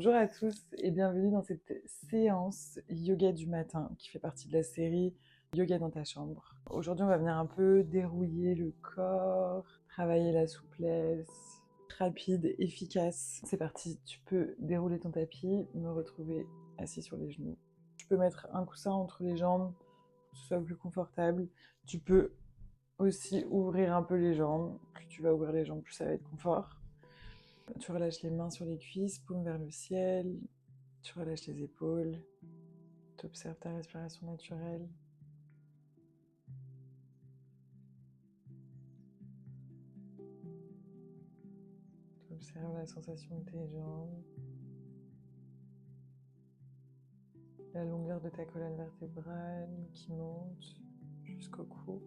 Bonjour à tous et bienvenue dans cette séance yoga du matin qui fait partie de la série Yoga dans ta chambre. Aujourd'hui, on va venir un peu dérouiller le corps, travailler la souplesse, rapide, efficace. C'est parti, tu peux dérouler ton tapis, me retrouver assis sur les genoux. Tu peux mettre un coussin entre les jambes pour que ce soit plus confortable. Tu peux aussi ouvrir un peu les jambes. Plus tu vas ouvrir les jambes, plus ça va être confort. Tu relâches les mains sur les cuisses, paume vers le ciel. Tu relâches les épaules. Tu observes ta respiration naturelle. Tu observes la sensation de tes jambes. La longueur de ta colonne vertébrale qui monte jusqu'au cou.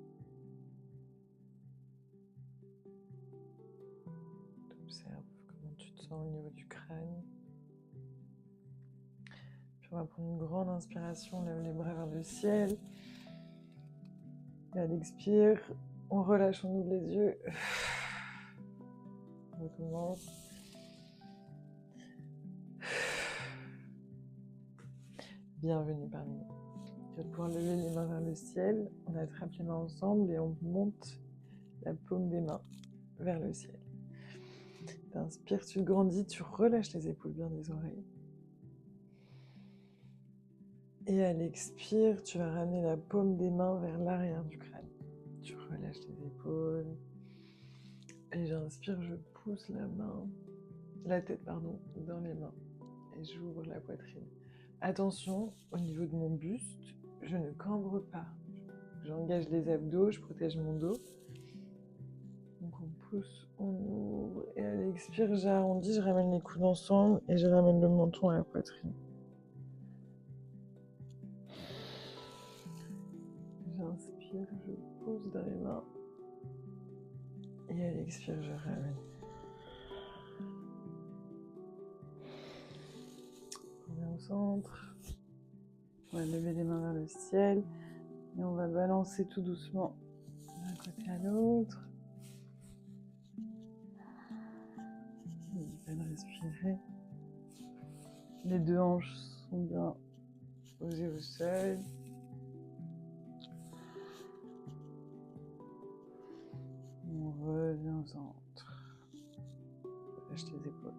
Tu observes comment tu te sens au niveau du crâne. Puis on va prendre une grande inspiration, on lève les bras vers le ciel. Et à l'expire, on relâche, on ouvre les yeux. On recommence. Bienvenue parmi nous. Tu vas pouvoir lever les mains vers le ciel, on attrape les mains ensemble et on monte la paume des mains vers le ciel. Tu inspires, tu grandis, tu relâches les épaules bien des oreilles. Et à l'expire, tu vas ramener la paume des mains vers l'arrière du crâne. Tu relâches les épaules. Et j'inspire, je pousse la tête dans les mains. Et j'ouvre la poitrine. Attention, au niveau de mon buste, je ne cambre pas. J'engage les abdos, je protège mon dos. Donc on pousse, on ouvre. Et à l'expire, j'arrondis, je ramène les coudes ensemble et je ramène le menton à la poitrine. J'inspire, je pousse dans les mains. Et à l'expire, je ramène. On revient au centre. On va lever les mains vers le ciel. Et on va balancer tout doucement d'un côté à l'autre. Bien respirer. Les deux hanches sont bien posées au sol. On revient au centre. Relâche les épaules.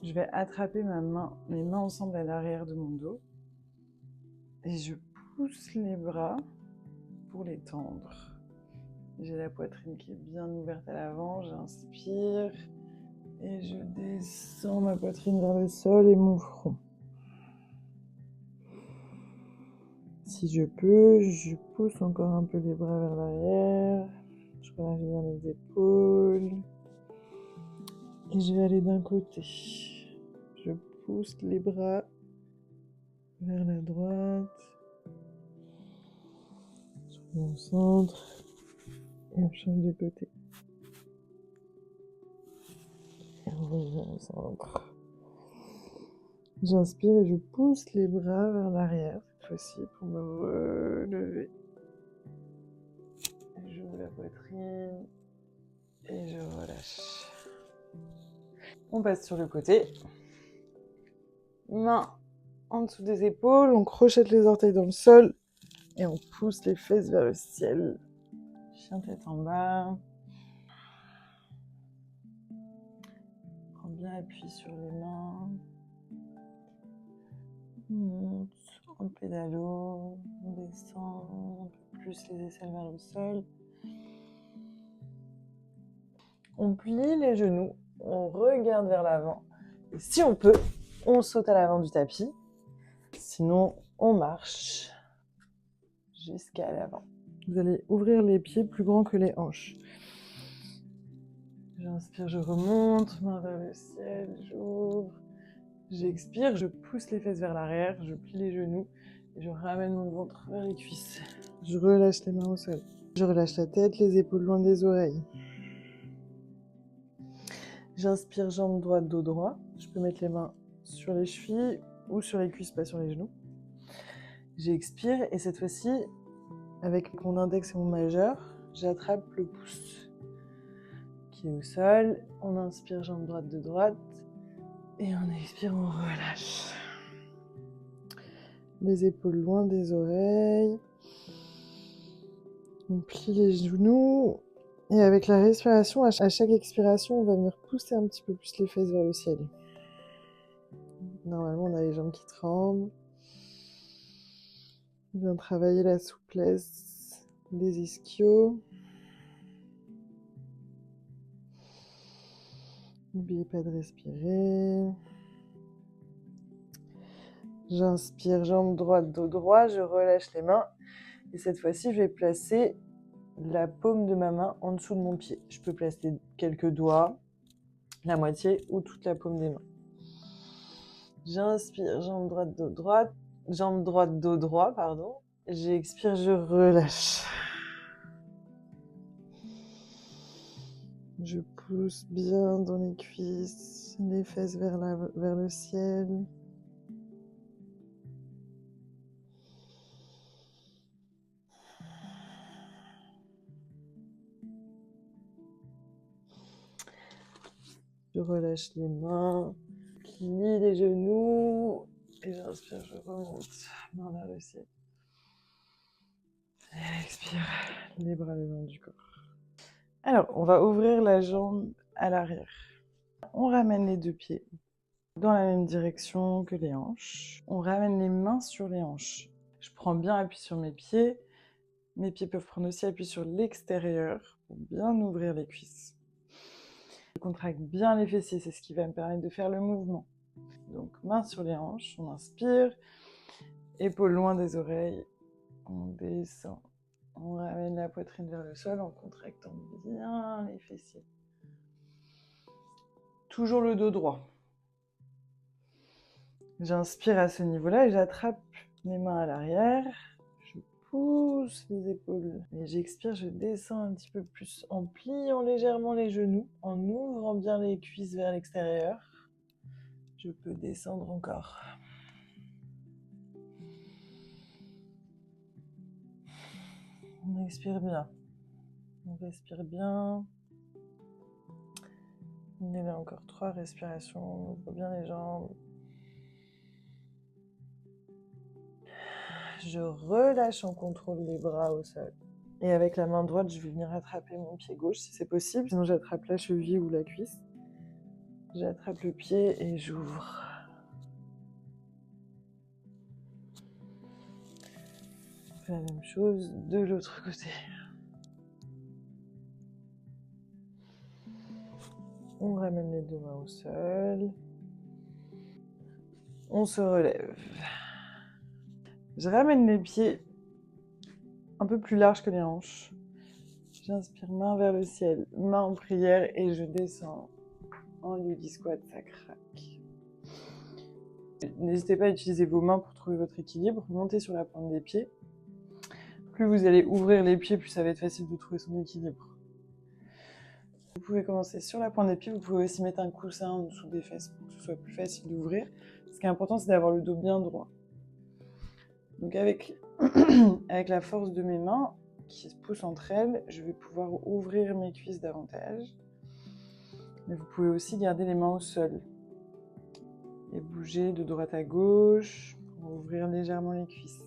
Je vais attraper mes mains ensemble à l'arrière de mon dos. Et je pousse les bras pour les tendre. J'ai la poitrine qui est bien ouverte à l'avant. J'inspire. Et je descends ma poitrine vers le sol et mon front. Si je peux, je pousse encore un peu les bras vers l'arrière. Je relâche bien les épaules. Et je vais aller d'un côté. Je pousse les bras vers la droite. Je reviens au centre. Et on change de côté. Et on revient au centre. J'inspire et je pousse les bras vers l'arrière cette fois-ci pour me relever. J'ouvre la poitrine et je relâche. On passe sur le côté. Main en dessous des épaules, on crochette les orteils dans le sol et on pousse les fesses vers le ciel. Chien tête en bas. Prends bien appui sur les mains. On monte en pédalo, on descend un peu plus les aisselles vers le sol. On plie les genoux, on regarde vers l'avant. Et si on peut, on saute à l'avant du tapis. Sinon, on marche jusqu'à l'avant. Vous allez ouvrir les pieds plus grands que les hanches. J'inspire, je remonte, main vers le ciel, j'ouvre. J'expire, je pousse les fesses vers l'arrière, je plie les genoux et je ramène mon ventre vers les cuisses. Je relâche les mains au sol. Je relâche la tête, les épaules loin des oreilles. J'inspire, jambe droite, dos droit. Je peux mettre les mains sur les chevilles ou sur les cuisses, pas sur les genoux. J'expire et cette fois-ci, avec mon index et mon majeur, j'attrape le pouce qui est au sol. On inspire, jambe droite de droite. Et on expire, on relâche. Les épaules loin des oreilles. On plie les genoux. Et avec la respiration, à chaque expiration, on va venir pousser un petit peu plus les fesses vers le ciel. Normalement, on a les jambes qui tremblent. On vient travailler la souplesse des ischios. N'oubliez pas de respirer. J'inspire, jambe droite, dos droit, je relâche les mains. Et cette fois-ci, je vais placer la paume de ma main en dessous de mon pied. Je peux placer quelques doigts, la moitié ou toute la paume des mains. J'inspire, jambe droite, dos droite, jambe droite, dos droit, pardon. J'expire, je relâche. Je pousse bien dans les cuisses, les fesses vers le ciel. Je relâche les mains, plie les genoux et j'inspire, je remonte, main vers le ciel. Et expire, les bras le long du corps. Alors, on va ouvrir la jambe à l'arrière. On ramène les deux pieds dans la même direction que les hanches. On ramène les mains sur les hanches. Je prends bien appui sur mes pieds. Mes pieds peuvent prendre aussi appui sur l'extérieur pour bien ouvrir les cuisses. Je contracte bien les fessiers, c'est ce qui va me permettre de faire le mouvement. Donc, mains sur les hanches, on inspire, épaules loin des oreilles, on descend. On ramène la poitrine vers le sol en contractant bien les fessiers. Toujours le dos droit. J'inspire à ce niveau-là et j'attrape mes mains à l'arrière. Je pousse les épaules. Et j'expire, je descends un petit peu plus en pliant légèrement les genoux, en ouvrant bien les cuisses vers l'extérieur. Je peux descendre encore. On expire bien. On respire bien. On est là encore 3 respirations. On ouvre bien les jambes. Je relâche en contrôle les bras au sol. Et avec la main droite, je vais venir attraper mon pied gauche si c'est possible. Sinon, j'attrape la cheville ou la cuisse. J'attrape le pied et j'ouvre. On fait la même chose de l'autre côté. On ramène les deux mains au sol. On se relève. Je ramène les pieds un peu plus larges que les hanches. J'inspire, main vers le ciel, main en prière et je descends en yogi squat, ça craque. N'hésitez pas à utiliser vos mains pour trouver votre équilibre. Montez sur la pointe des pieds. Plus vous allez ouvrir les pieds, plus ça va être facile de trouver son équilibre. Vous pouvez commencer sur la pointe des pieds, vous pouvez aussi mettre un coussin en dessous des fesses pour que ce soit plus facile d'ouvrir. Ce qui est important, c'est d'avoir le dos bien droit. Donc avec la force de mes mains qui se poussent entre elles, je vais pouvoir ouvrir mes cuisses davantage. Mais vous pouvez aussi garder les mains au sol et bouger de droite à gauche pour ouvrir légèrement les cuisses.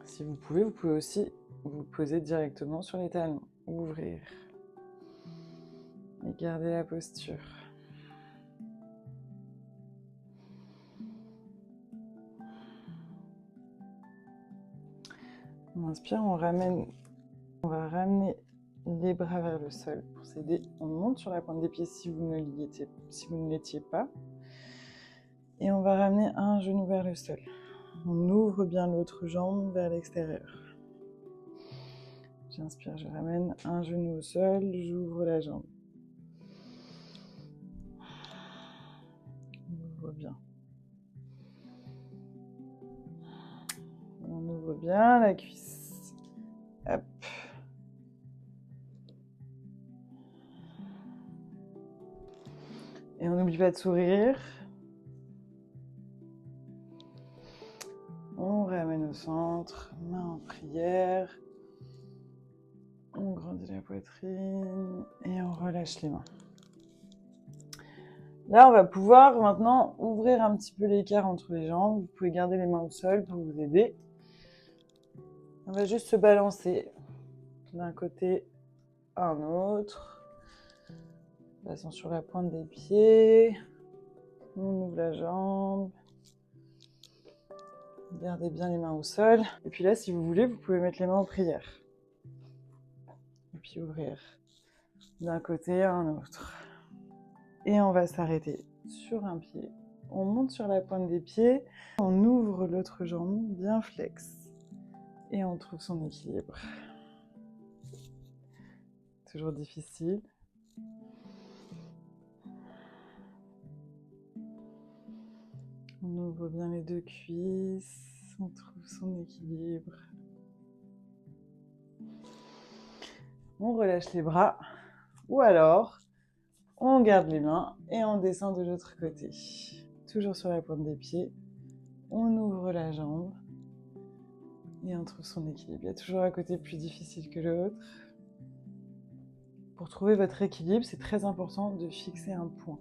Si vous pouvez aussi vous poser directement sur les talons, ouvrir et garder la posture. On inspire, on va ramener les bras vers le sol pour s'aider. On monte sur la pointe des pieds si vous ne l'étiez pas. Et on va ramener un genou vers le sol. On ouvre bien l'autre jambe vers l'extérieur. J'inspire, je ramène un genou au sol, j'ouvre la jambe. On ouvre bien. On ouvre bien la cuisse. Hop. Et on n'oublie pas de sourire. On ramène au centre, main en prière. On grandit la poitrine et on relâche les mains. Là, on va pouvoir maintenant ouvrir un petit peu l'écart entre les jambes. Vous pouvez garder les mains au sol pour vous aider. On va juste se balancer d'un côté à un autre. Passons sur la pointe des pieds. On ouvre la jambe. Gardez bien les mains au sol. Et puis là, si vous voulez, vous pouvez mettre les mains en prière. Et puis ouvrir d'un côté à un autre. Et on va s'arrêter sur un pied. On monte sur la pointe des pieds. On ouvre l'autre jambe bien flex. Et on trouve son équilibre. Toujours difficile. On ouvre bien les deux cuisses. On trouve son équilibre. On relâche les bras. Ou alors, on garde les mains et on descend de l'autre côté. Toujours sur la pointe des pieds. On ouvre la jambe. Et on trouve son équilibre. Il y a toujours un côté plus difficile que l'autre. Pour trouver votre équilibre, c'est très important de fixer un point.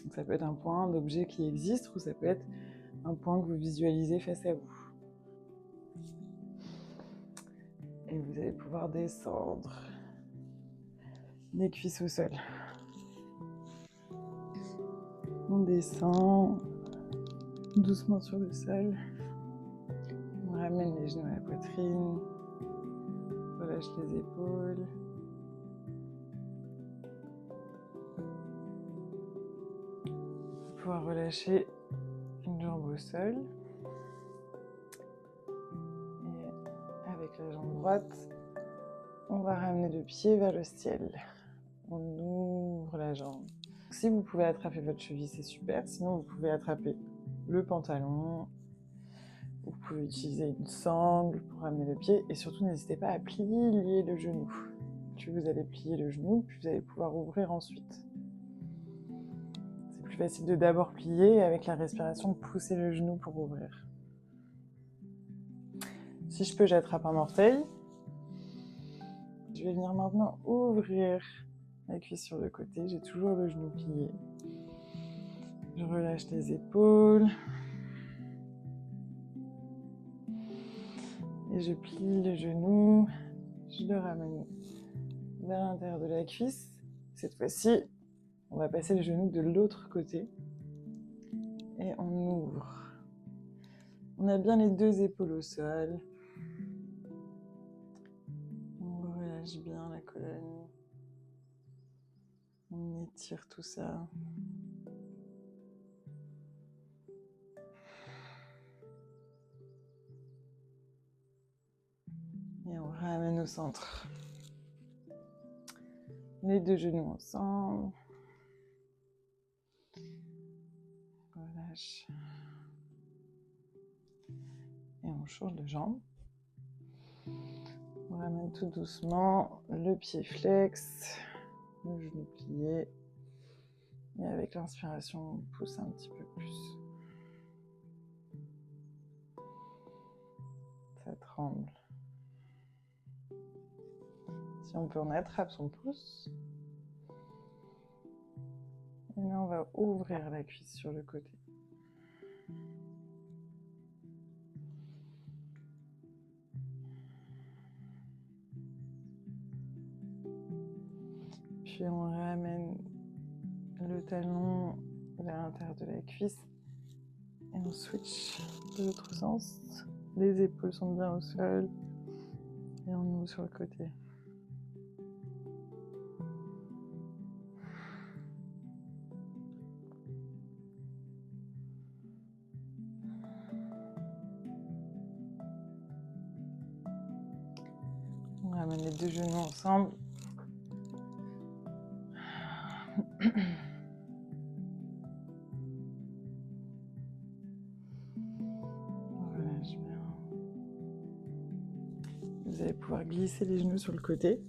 Donc ça peut être un point d'objet qui existe ou ça peut être un point que vous visualisez face à vous. Et vous allez pouvoir descendre les cuisses au sol. On descend doucement sur le sol. On ramène les genoux à la poitrine. On relâche les épaules. On va pouvoir relâcher une jambe au sol. Et avec la jambe droite, on va ramener le pied vers le ciel. On ouvre la jambe. Si vous pouvez attraper votre cheville, c'est super. Sinon, vous pouvez attraper le pantalon. Vous pouvez utiliser une sangle pour ramener le pied. Et surtout, n'hésitez pas à plier le genou. Puis vous allez plier le genou, puis vous allez pouvoir ouvrir ensuite. C'est plus facile de d'abord plier et avec la respiration, pousser le genou pour ouvrir. Si je peux, j'attrape un orteil. Je vais venir maintenant ouvrir la cuisse sur le côté. J'ai toujours le genou plié. Je relâche les épaules. Et je plie le genou. Je le ramène vers l'intérieur de la cuisse. Cette fois-ci, on va passer le genou de l'autre côté. Et on ouvre. On a bien les deux épaules au sol. On relâche bien la colonne. On étire tout ça. Et on ramène au centre. Les deux genoux ensemble. Relâche. Et on change de jambe. On ramène tout doucement le pied flex, le genou plié. Et avec l'inspiration, on pousse un petit peu plus. Ça tremble. Si on peut, on attrape son pouce. Et là, on va ouvrir la cuisse sur le côté. Puis on ramène le talon vers l'intérieur de la cuisse. Et on switch de l'autre sens. Les épaules sont bien au sol. Et on ouvre sur le côté. On ramène les deux genoux ensemble. On relâche bien. Vous allez pouvoir glisser les genoux sur le côté.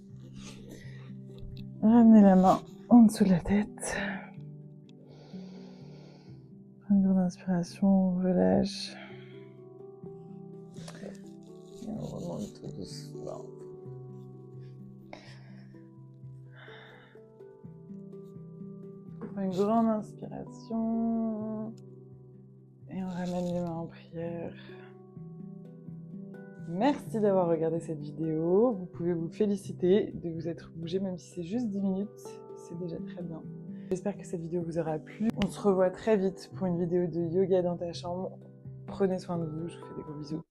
Ramenez la main en dessous de la tête. Une grande inspiration, on relâche. Et on remonte tout doucement. On prend une grande inspiration. Et on ramène les mains en prière. Merci d'avoir regardé cette vidéo. Vous pouvez vous féliciter de vous être bougé, même si c'est juste 10 minutes. C'est déjà très bien. J'espère que cette vidéo vous aura plu. On se revoit très vite pour une vidéo de yoga dans ta chambre. Prenez soin de vous, je vous fais des gros bisous.